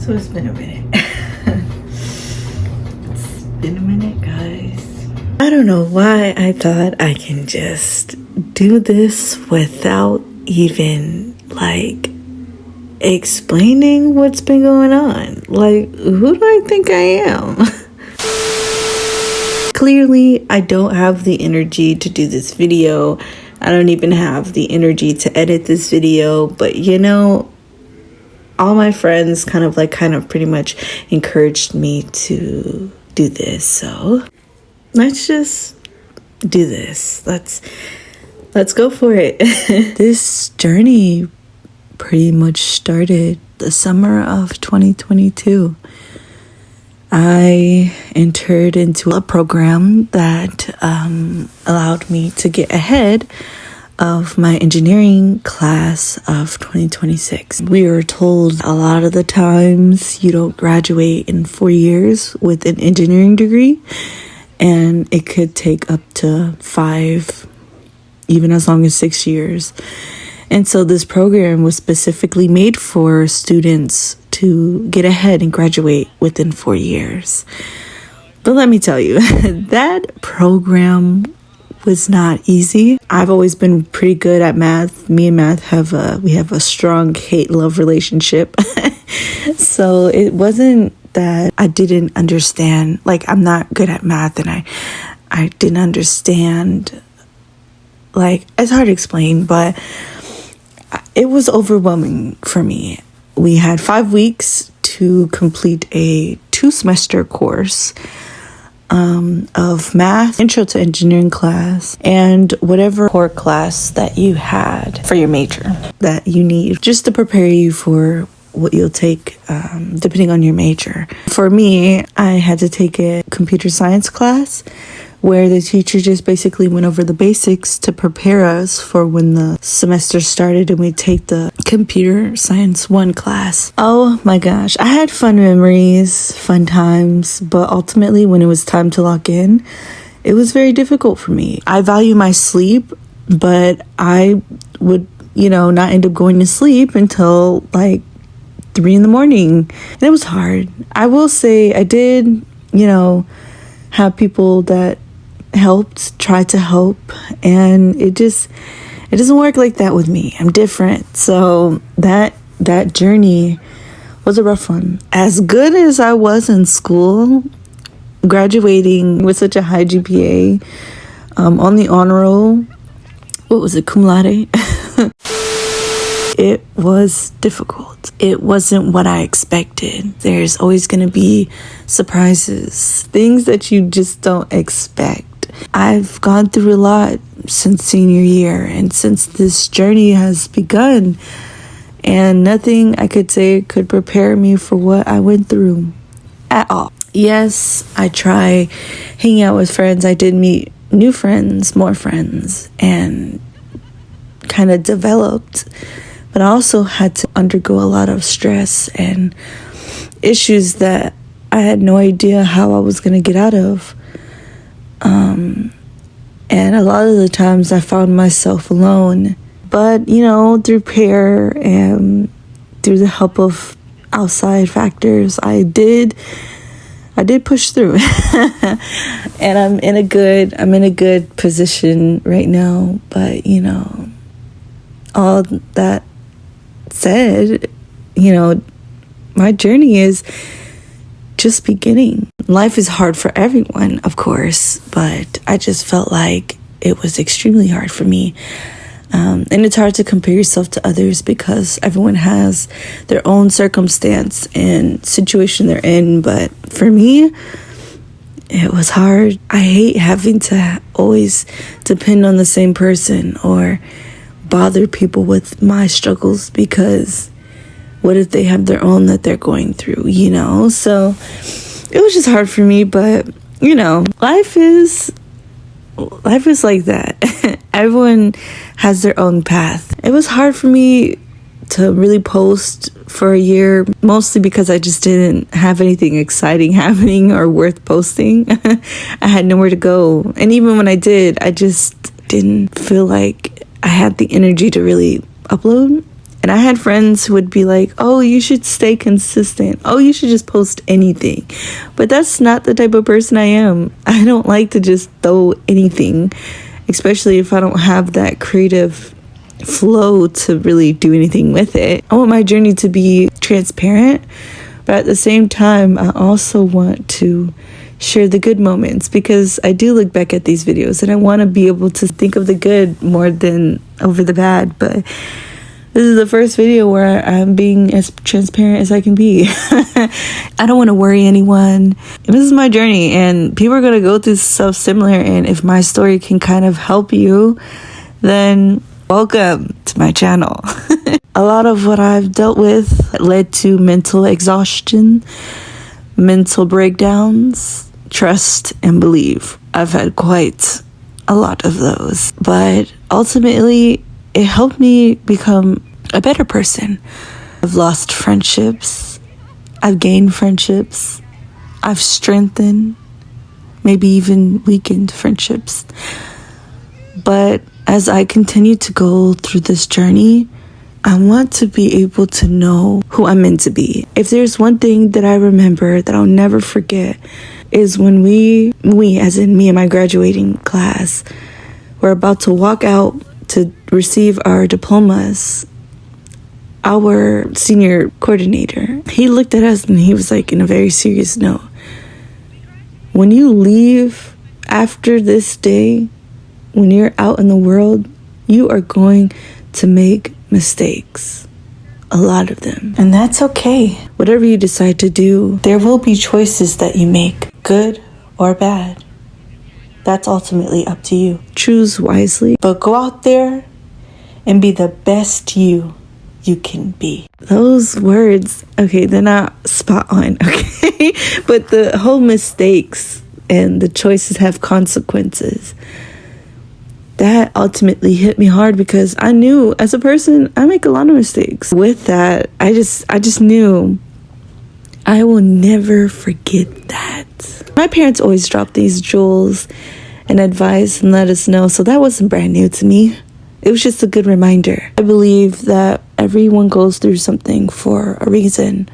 So it's been a minute. It's been a minute, guys. I don't know why I thought I can just do this without even like explaining what's been going on. Like, who do I think I am? Clearly, I don't have the energy to do this video. I don't even have the energy to edit this video, but you know, all my friends kind of pretty much encouraged me to do this. So let's just do this. Let's go for it. This journey pretty much started the summer of 2022. I entered into a program that allowed me to get ahead of my engineering class of 2026. We were told a lot of the times you don't graduate in 4 years with an engineering degree, and it could take up to 5, even as long as 6 years. And so this program was specifically made for students to get ahead and graduate within 4 years. But let me tell you, that program was not easy. I've always been pretty good at math. Me and math have a strong hate-love relationship. So it wasn't that I didn't understand. Like, I'm not good at math, and I didn't understand. Like, it's hard to explain, but it was overwhelming for me. We had 5 weeks to complete a 2-semester course of math, intro to engineering class, and whatever core class that you had for your major that you need just to prepare you for what you'll take depending on your major. For me, I had to take a computer science class where the teacher just basically went over the basics to prepare us for when the semester started and we take the computer science 1 class. Oh my gosh, I had fun memories, fun times, but ultimately when it was time to lock in, it was very difficult for me. I value my sleep, but I would, not end up going to sleep until like 3 in the morning. And it was hard. I will say I did, have people that tried to help, and it doesn't work like that with me. I'm different. So that journey was a rough one. As good as I was in school, graduating with such a high GPA, on the honor roll, what was it, cum laude? It was difficult. It wasn't what I expected. There's always going to be surprises, things that you just don't expect. I've gone through a lot since senior year and since this journey has begun, and nothing I could say could prepare me for what I went through at all. Yes, I try hanging out with friends. I did meet new friends, more friends, and kind of developed, but I also had to undergo a lot of stress and issues that I had no idea how I was going to get out of. And a lot of the times I found myself alone, but through prayer and through the help of outside factors, I did push through. And I'm in a good position right now. But all that said, my journey is just beginning. Life is hard for everyone, of course, but I just felt like it was extremely hard for me. And it's hard to compare yourself to others because everyone has their own circumstance and situation they're in. But for me, it was hard. I hate having to always depend on the same person or bother people with my struggles, because what if they have their own that they're going through, So it was just hard for me, but, life is like that. Everyone has their own path. It was hard for me to really post for a year, mostly because I just didn't have anything exciting happening or worth posting. I had nowhere to go. And even when I did, I just didn't feel like I had the energy to really upload. And I had friends who would be like, oh, you should stay consistent. Oh, you should just post anything. But that's not the type of person I am. I don't like to just throw anything, especially if I don't have that creative flow to really do anything with it. I want my journey to be transparent, but at the same time, I also want to share the good moments, because I do look back at these videos and I want to be able to think of the good more than over the bad. But this is the first video where I'm being as transparent as I can be. I don't want to worry anyone. This is my journey, and people are going to go through stuff similar, and if my story can kind of help you, then welcome to my channel. A lot of what I've dealt with led to mental exhaustion, mental breakdowns, trust and believe. I've had quite a lot of those, but ultimately it helped me become a better person. I've lost friendships, I've gained friendships, I've strengthened, maybe even weakened friendships. But as I continue to go through this journey, I want to be able to know who I'm meant to be. If there's one thing that I remember that I'll never forget, is when we as in me and my graduating class, were about to walk out to receive our diplomas. Our senior coordinator, he looked at us and he was like, in a very serious note, when you leave after this day, when you're out in the world, you are going to make mistakes. A lot of them. And that's okay. Whatever you decide to do, there will be choices that you make, good or bad. That's ultimately up to you. Choose wisely, but go out there and be the best you can be. Those words, okay, they're not spot on, okay? But the whole mistakes and the choices have consequences. That ultimately hit me hard, because I knew as a person, I make a lot of mistakes. With that, I just knew I will never forget that. My parents always dropped these jewels and advice and let us know, so that wasn't brand new to me. It was just a good reminder. I believe that everyone goes through something for a reason,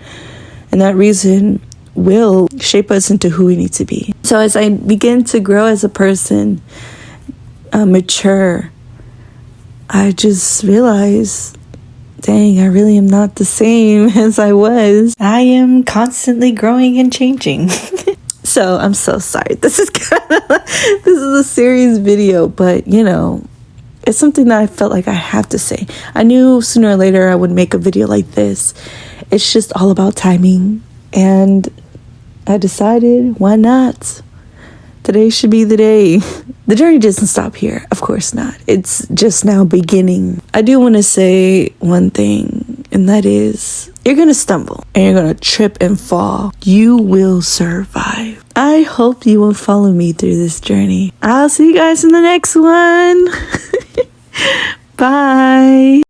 and that reason will shape us into who we need to be. So as I begin to grow as a person, mature, I just realized, dang, I really am not the same as I was. I am constantly growing and changing. So I'm so sorry. This is a serious video, but you know, it's something that I felt like I have to say. I knew sooner or later I would make a video like this. It's just all about timing, and I decided, why not? Today should be the day. The journey doesn't stop here. Of course not. It's just now beginning. I do want to say one thing, and that is, you're going to stumble and you're going to trip and fall. You will survive. I hope you will follow me through this journey. I'll see you guys in the next one. Bye.